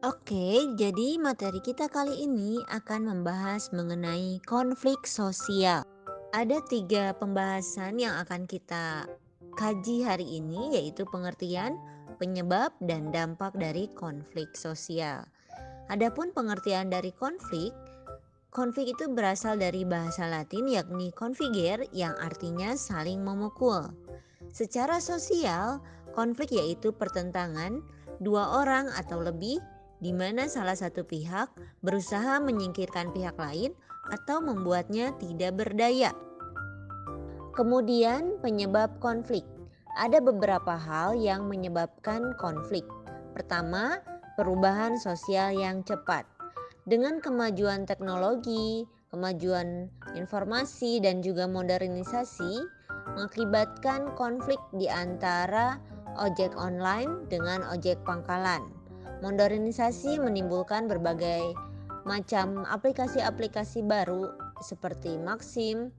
Oke, jadi materi kita kali ini akan membahas mengenai konflik sosial. Ada tiga pembahasan yang akan kita kaji hari ini, yaitu pengertian, penyebab, dan dampak dari konflik sosial. Adapun pengertian dari konflik, konflik itu berasal dari bahasa Latin yakni configere yang artinya saling memukul. Secara sosial, konflik yaitu pertentangan dua orang atau lebih di mana salah satu pihak berusaha menyingkirkan pihak lain atau membuatnya tidak berdaya. Kemudian penyebab konflik. Ada beberapa hal yang menyebabkan konflik. Pertama, perubahan sosial yang cepat. Dengan kemajuan teknologi, kemajuan informasi dan juga modernisasi mengakibatkan konflik di antara ojek online dengan ojek pangkalan. Modernisasi menimbulkan berbagai macam aplikasi-aplikasi baru seperti Maxim,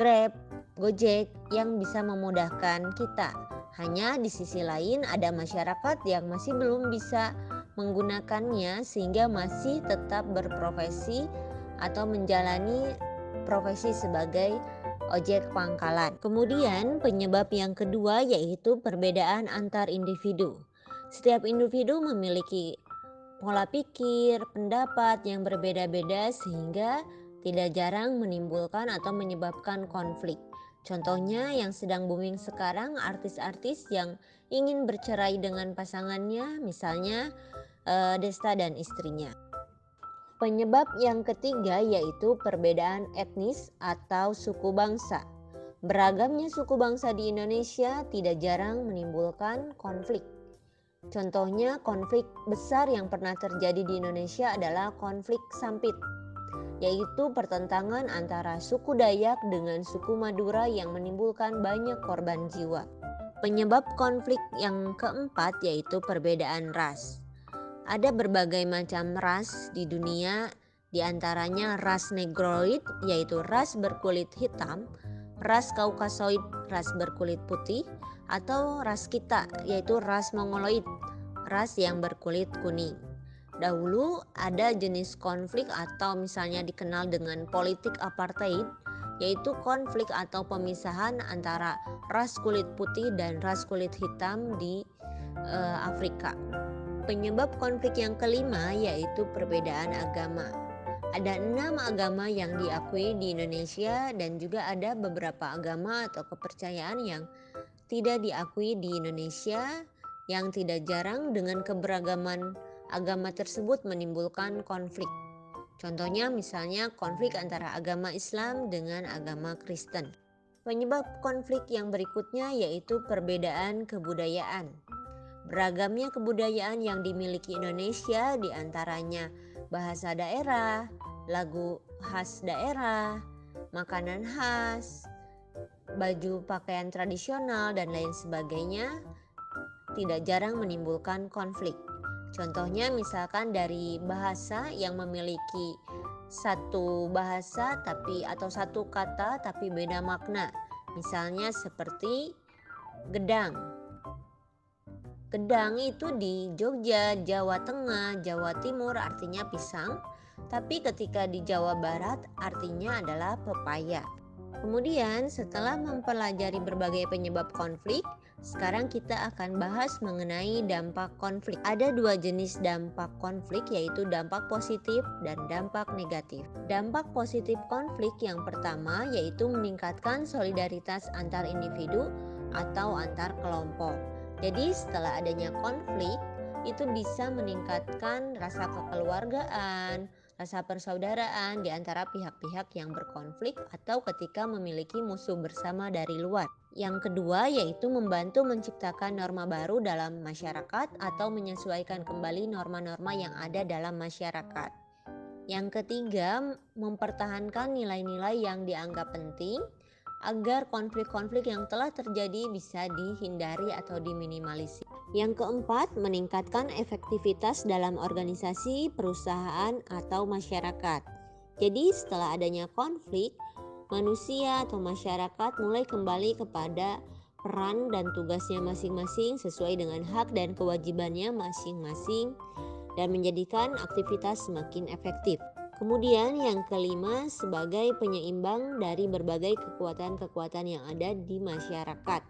Grab, Gojek yang bisa memudahkan kita. Hanya di sisi lain ada masyarakat yang masih belum bisa menggunakannya sehingga masih tetap berprofesi atau menjalani profesi sebagai ojek pangkalan. Kemudian penyebab yang kedua yaitu perbedaan antar individu. Setiap individu memiliki pola pikir, pendapat yang berbeda-beda sehingga tidak jarang menimbulkan atau menyebabkan konflik. Contohnya yang sedang booming sekarang artis-artis yang ingin bercerai dengan pasangannya, misalnya Desta dan istrinya. Penyebab yang ketiga yaitu perbedaan etnis atau suku bangsa. Beragamnya suku bangsa di Indonesia tidak jarang menimbulkan konflik. Contohnya konflik besar yang pernah terjadi di Indonesia adalah konflik Sampit, yaitu pertentangan antara suku Dayak dengan suku Madura yang menimbulkan banyak korban jiwa. Penyebab konflik yang keempat yaitu perbedaan ras. Ada berbagai macam ras di dunia, di antaranya ras Negroid yaitu ras berkulit hitam, ras Kaukasoid ras berkulit putih, atau ras kita yaitu ras Mongoloid, ras yang berkulit kuning. Dahulu ada jenis konflik atau misalnya dikenal dengan politik apartheid, yaitu konflik atau pemisahan antara ras kulit putih dan ras kulit hitam di Afrika. Penyebab konflik yang kelima yaitu perbedaan agama. Ada 6 agama yang diakui di Indonesia dan juga ada beberapa agama atau kepercayaan yang tidak diakui di Indonesia, yang tidak jarang dengan keberagaman agama tersebut menimbulkan konflik. Contohnya misalnya konflik antara agama Islam dengan agama Kristen. Penyebab konflik yang berikutnya yaitu perbedaan kebudayaan. Beragamnya kebudayaan yang dimiliki Indonesia diantaranya bahasa daerah, lagu khas daerah, makanan khas, baju pakaian tradisional dan lain sebagainya tidak jarang menimbulkan konflik. Contohnya misalkan dari bahasa yang memiliki satu bahasa atau satu kata tapi beda makna. Misalnya seperti gedang. Gedang itu di Jogja, Jawa Tengah, Jawa Timur artinya pisang, tapi ketika di Jawa Barat artinya adalah pepaya. Kemudian setelah mempelajari berbagai penyebab konflik, sekarang kita akan bahas mengenai dampak konflik. Ada 2 jenis dampak konflik yaitu dampak positif dan dampak negatif. Dampak positif konflik yang pertama yaitu meningkatkan solidaritas antar individu atau antar kelompok. Jadi setelah adanya konflik itu bisa meningkatkan rasa kekeluargaan, rasa persaudaraan di antara pihak-pihak yang berkonflik atau ketika memiliki musuh bersama dari luar. Yang kedua yaitu membantu menciptakan norma baru dalam masyarakat atau menyesuaikan kembali norma-norma yang ada dalam masyarakat. Yang ketiga, mempertahankan nilai-nilai yang dianggap penting agar konflik-konflik yang telah terjadi bisa dihindari atau diminimalisir. Yang keempat, meningkatkan efektivitas dalam organisasi, perusahaan, atau masyarakat. Jadi setelah adanya konflik, manusia atau masyarakat mulai kembali kepada peran dan tugasnya masing-masing sesuai dengan hak dan kewajibannya masing-masing dan menjadikan aktivitas semakin efektif. Kemudian yang kelima sebagai penyeimbang dari berbagai kekuatan-kekuatan yang ada di masyarakat.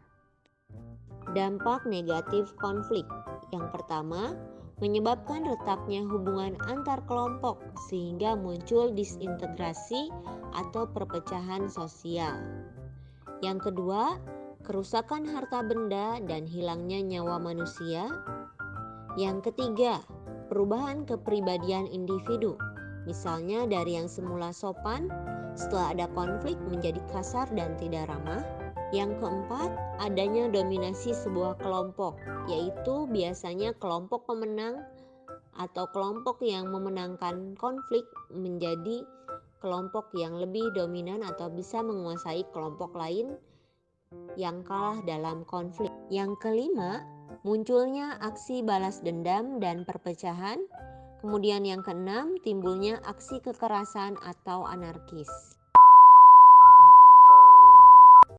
Dampak negatif konflik. Yang pertama, menyebabkan retaknya hubungan antar kelompok sehingga muncul disintegrasi atau perpecahan sosial. Yang kedua, kerusakan harta benda dan hilangnya nyawa manusia. Yang ketiga, perubahan kepribadian individu. Misalnya dari yang semula sopan, setelah ada konflik menjadi kasar dan tidak ramah. Yang keempat, adanya dominasi sebuah kelompok, yaitu biasanya kelompok pemenang atau kelompok yang memenangkan konflik menjadi kelompok yang lebih dominan atau bisa menguasai kelompok lain yang kalah dalam konflik. Yang kelima, munculnya aksi balas dendam dan perpecahan. Kemudian yang keenam, timbulnya aksi kekerasan atau anarkis.